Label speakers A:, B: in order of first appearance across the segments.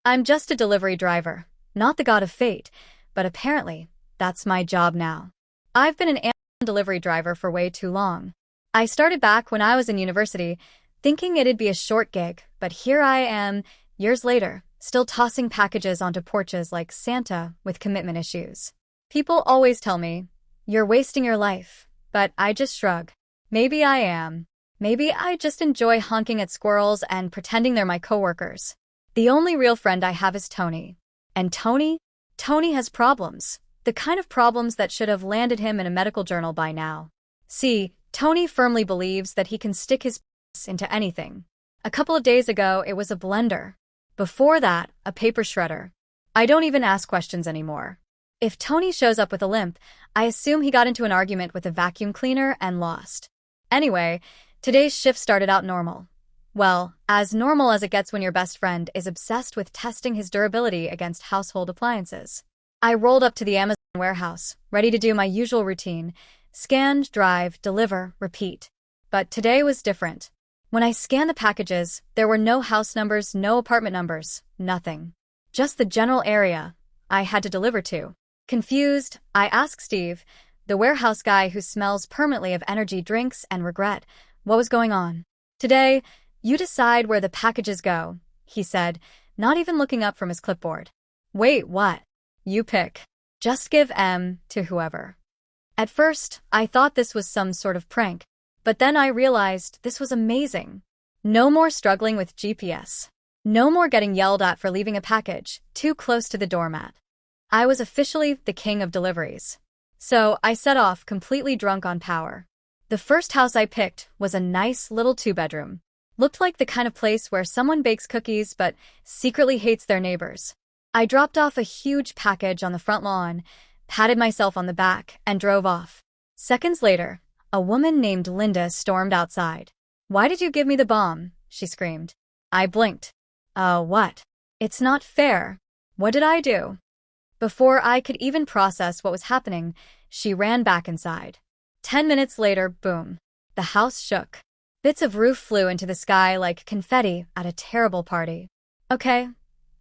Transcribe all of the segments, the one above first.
A: I'm just a delivery driver, not the god of fate, but apparently, that's my job now. I've been an Amazon delivery driver for way too long. I started back when I was in university, thinking it'd be a short gig, but here I am, years later, still tossing packages onto porches like Santa with commitment issues. People always tell me, "You're wasting your life," but I just shrug. Maybe I am. Maybe I just enjoy honking at squirrels and pretending they're my coworkers. The only real friend I have is Tony. And Tony has problems. The kind of problems that should have landed him in a medical journal by now. See, Tony firmly believes that he can stick his penis into anything. A couple of days ago, it was a blender. Before that, a paper shredder. I don't even ask questions anymore. If Tony shows up with a limp, I assume he got into an argument with a vacuum cleaner and lost. Anyway, today's shift started out normal. Well, as normal as it gets when your best friend is obsessed with testing his durability against household appliances. I rolled up to the Amazon warehouse, ready to do my usual routine: scan, drive, deliver, repeat. But today was different. When I scanned the packages, there were no house numbers, no apartment numbers, nothing. Just the general area I had to deliver to. Confused, I asked Steve, the warehouse guy who smells permanently of energy drinks and regret, what was going on. "Today, you decide where the packages go," he said, not even looking up from his clipboard. "Wait, what?" "You pick. Just give M to whoever." At first, I thought this was some sort of prank, but then I realized this was amazing. No more struggling with GPS. No more getting yelled at for leaving a package too close to the doormat. I was officially the king of deliveries. So I set off completely drunk on power. The first house I picked was a nice little 2-bedroom. Looked like the kind of place where someone bakes cookies but secretly hates their neighbors. I dropped off a huge package on the front lawn, patted myself on the back, and drove off. Seconds later, a woman named Linda stormed outside. "Why did you give me the bomb?" she screamed. I blinked. What? It's not fair. What did I do? Before I could even process what was happening, she ran back inside. 10 minutes later, boom. The house shook. Bits of roof flew into the sky like confetti at a terrible party. "Okay,"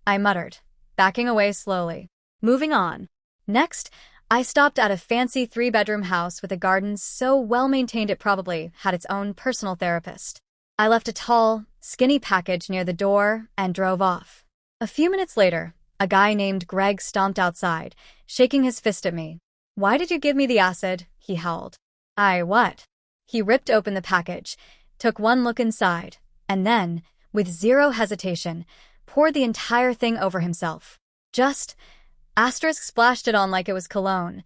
A: I muttered, backing away slowly. Moving on. Next, I stopped at a fancy 3-bedroom house with a garden so well-maintained it probably had its own personal therapist. I left a tall, skinny package near the door and drove off. A few minutes later, a guy named Greg stomped outside, shaking his fist at me. "Why did you give me the acid?" he howled. What? He ripped open the package, took one look inside, and then, with zero hesitation, poured the entire thing over himself. Just, splashed it on like it was cologne.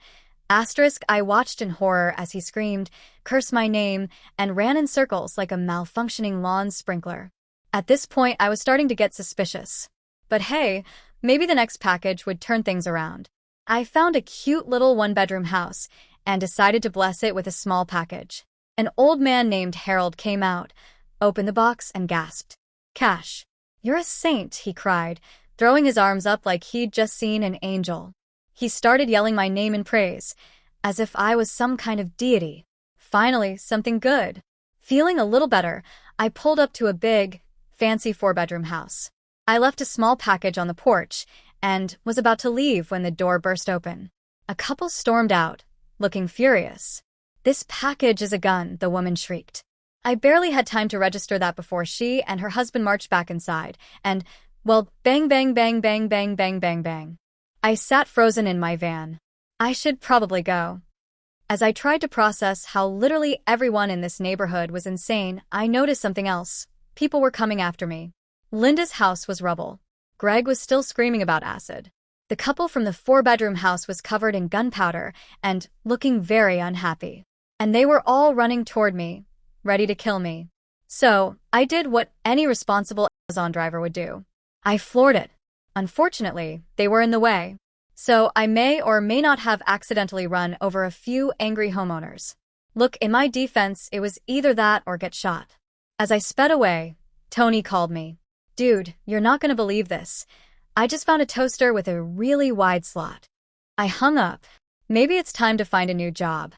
A: I watched in horror as he screamed, cursed my name, and ran in circles like a malfunctioning lawn sprinkler. At this point, I was starting to get suspicious. But hey, maybe the next package would turn things around. I found a cute little 1-bedroom house and decided to bless it with a small package. An old man named Harold came out, opened the box, and gasped. "Cash. You're a saint," he cried, throwing his arms up like he'd just seen an angel. He started yelling my name in praise, as if I was some kind of deity. Finally, something good. Feeling a little better, I pulled up to a big, fancy 4-bedroom house. I left a small package on the porch and was about to leave when the door burst open. A couple stormed out, looking furious. "This package is a gun," the woman shrieked. I barely had time to register that before she and her husband marched back inside, and, well, bang, bang, bang, bang, bang, bang, bang, bang. I sat frozen in my van. I should probably go. As I tried to process how literally everyone in this neighborhood was insane, I noticed something else. People were coming after me. Linda's house was rubble. Greg was still screaming about acid. The couple from the 4-bedroom house was covered in gunpowder and looking very unhappy. And they were all running toward me, ready to kill me. So, I did what any responsible Amazon driver would do. I floored it. Unfortunately, they were in the way. So, I may or may not have accidentally run over a few angry homeowners. Look, in my defense, it was either that or get shot. As I sped away, Tony called me. "Dude, you're not gonna believe this. I just found a toaster with a really wide slot." I hung up. Maybe it's time to find a new job.